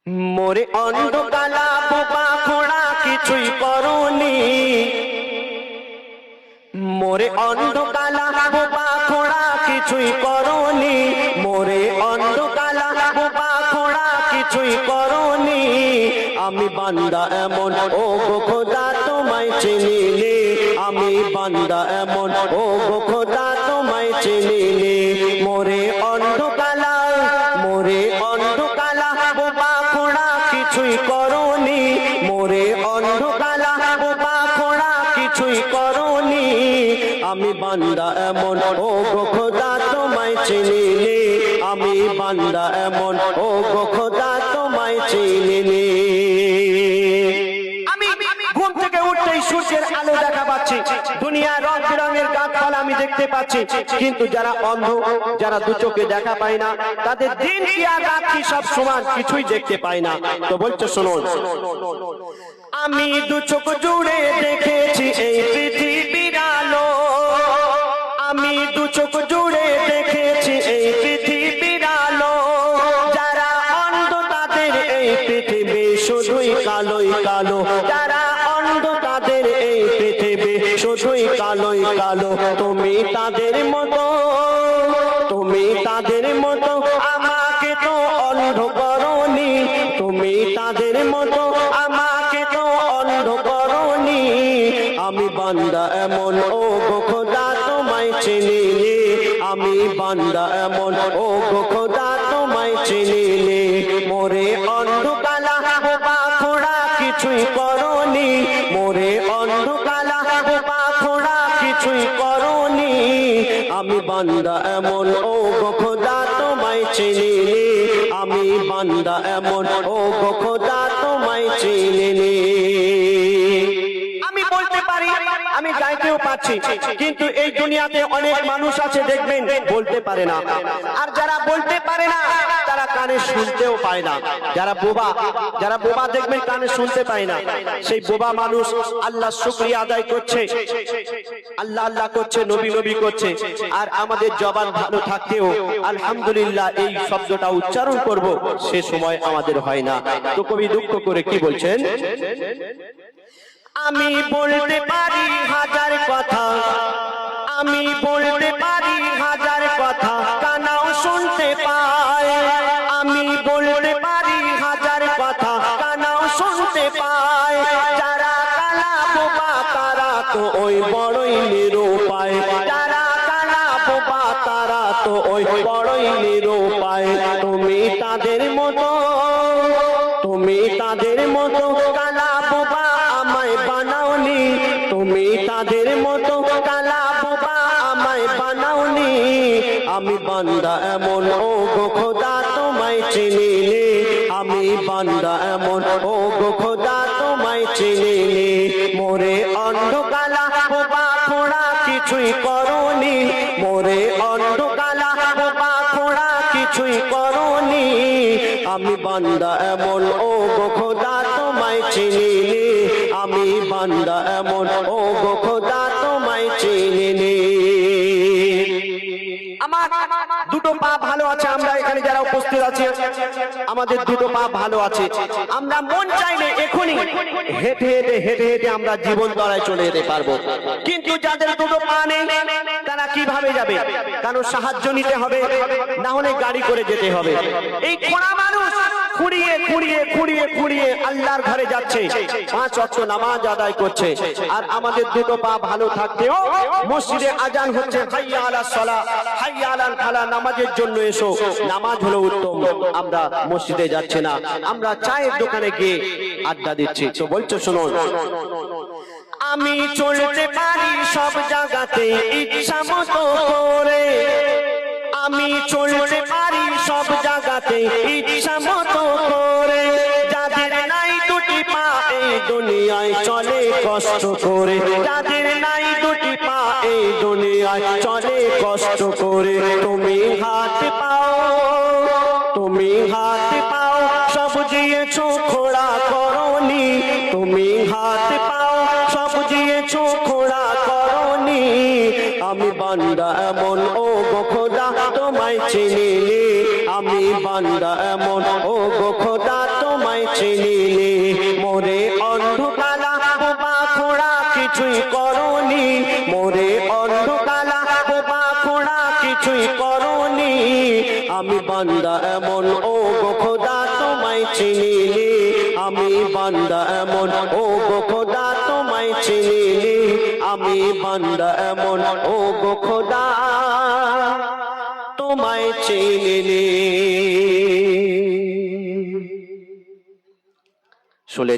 মোরে অন্ধকালা বোবা খোড়া কিছুই করনি, মোরে অন্ধকালা বোবা খোড়া কিছুই করনি, মোরে অন্ধকালা বোবা খোড়া কিছুই করনি। আমি বান্দা এমন ও গো খোদা তোমায় চিনিনি, আমি বান্দা এমন ও গো খোদা তোমায় চিনিনি। মোরে অন্ধকালা, মোরে অন্ধকালা বোবা খোড়া কিছুই করনি, মোরে অন্ধকালা বোবা খোড়া কিছুই করনি। আমি বান্দা এমন ও গো খোদা তোমায় চিনিনি, আমি বান্দা এমন ও গো খোদা তোমায় চিনিনি। আমি ঘুম থেকে উঠতেই সূর্যের আলো দেখা পাচ্ছি, দুনিয়া রং বেরঙের গাছপালা আমি দেখতে পাচ্ছি, কিন্তু যারা অন্ধ, যারা দু চোখে দেখা পায় না, তাদের দিন কি আর রাত কি সব সমান, কিছুই দেখতে পায় না। তো বলছো শুনুন, আমি দু চোখ জুড়ে দেখেছি এই পৃথিবীর আলো, আমি দু চোখ জুড়ে দেখেছি এই পৃথিবীর আলো। যারা অন্ধ তাদের এই পৃথিবী শুধুই কালোই কালো, যারা অন্ধ তাদের এই পৃথিবী শুধুই কালোই কালো। তুমি তাদের মতো, তুমি তাদের মতো আমাকে তো অন্ধ করনি, তুমি তাদের মতো আমাকে তো অন্ধ করনি। আমি বান্দা এমন ও গো খোদা তোমায় চিনিনি, আমি বান্দা এমন ও গো খোদা তোমায় চিনিনি। মোরে অন্ধকালা বোবা খোড়া কিছুই করনি, মোরে অন্ধকালা বোবা খোড়া কিছুই করনি। আমি বান্দা এমন ও গো খোদা তোমায় চিনিনি, আমি বান্দা এমন ও গো খোদা তোমায় চিনিনি। আমি বলতে পারি, আমি গাইতেও পাচ্ছি, কিন্তু এই দুনিয়াতে অনেক মানুষ আছে দেখবেন বলতে পারে না, আর যারা বলতে পারে না তারা কানে শুনতেও পায় না। যারা বোবা, যারা বোবা দেখবেন কানে শুনতে পায় না, সেই বোবা মানুষ আল্লাহ শুকরিয়া আদায় করছে, আল্লাহ আল্লাহ করছে, নবী নবী করছে, আর আমাদের জবান ভালো থাকতেও আলহামদুলিল্লাহ এই শব্দটা উচ্চারণ করব সে সময় আমাদের হয় না। তো কবি দুঃখ করে কি বলছেন, আমি বলতে পারি হাজার কথা, আমি বলতে পারি হাজার কথা, কানাও শুনতে পায়। আমি বলতে পারি হাজার কথা, কানাও শুনতে পায়। যারা কালা বোবা তারা তো ওই বড়ই নিরুপায়, যারা কালা বোবা তারা তো ওই বড়ই নিরুপায়। তুমি তাদের মতো, তুমি তাদের মতো কালা বোবা আমায় বানাওনি, তুমি তাদের মতো কালা বোবা আমায় বানাওনি। আমি বান্দা এমন ও গো খোদা তোমায় চিনিনি, আমি বান্দা এমন ও গো খোদা তোমায় চিনিনি। মোরে অন্ধকালা বোবা খোড়া কিছুই করনি, মোরে অন্ধকালা বোবা খোড়া কিছুই করনি। আমি বান্দা এমন ও গো খোদা তোমায় চিনিনি, আমি বান্দা এমন ও গো খোদা তোমায় চিনিনি। আমার দুটো পা ভালো আছে, আমরা এখানে যারা উপস্থিত আছি আমাদের দুটো পা ভালো আছে, আমরা মন চাইলে এখনই হেঁটে হেঁটে হেঁটে হেঁটে আমরা জীবন দ্বারায় চলে যেতে পারবো। কিন্তু যাদের দুটো পা নেই তারা কিভাবে যাবে? কারণ সাহায্য নিতে হবে, না হলে গাড়ি করে যেতে হবে। এই খোড়া মানুষ খুঁড়িয়ে খুঁড়িয়ে খুঁড়িয়ে খুঁড়িয়ে আল্লাহর ঘরে যাচ্ছে, 5 ওয়াক্ত নামাজ আদায় করছে, আর আমাদের দুটো পা ভালো থাকতেও মসজিদে আজান হচ্ছে, হাইয়া আলাস সালাহ, হাইয়া আলাল ফালাহ, নামাজের জন্য এসো। নামাজ হলো উত্তম, আমরা মসজিদে যাচ্ছে না, আমরা চায়ের দোকানে গিয়ে আড্ডা দিচ্ছি। তো বলছো শুনুন, আমি চলতে পারি সব জায়গাতে ইচ্ছা মতো করে, আমি চলতে পারি সব জায়গাতে ইচ্ছা মতো করে। যাদের নাই দুটি পা এই দুনিয়ায় চলে কষ্ট করে, যাদের নাই দুটি পা এই দুনিয়ায় চলে কষ্ট করে। তুমি হাত পাও, তুমি হাত পাও সব দিয়েছো খোড়া করনি, তুমি হাত পাও সব দিয়েছো খোড়া করনি। আমি বান্দা এমন ও গো খোদা তোমায় চিনিনি, আমি বান্দা এমন ও গো খোদা তোমায় চিনিনি, মোরে অন্ধকালা বোবা খোড়া কিছুই করনি, মোরে অন্ধকালা বোবা খোড়া কিছুই করনি। আমি বান্দা এমন ও গো খোদা তোমায় চিনিনি, আমি বান্দা এমন ও গো খোদা তোমায় চিনিনি, আমি বান্দা এমন ও গো খোদা তোমায় চিনিনি। শুনে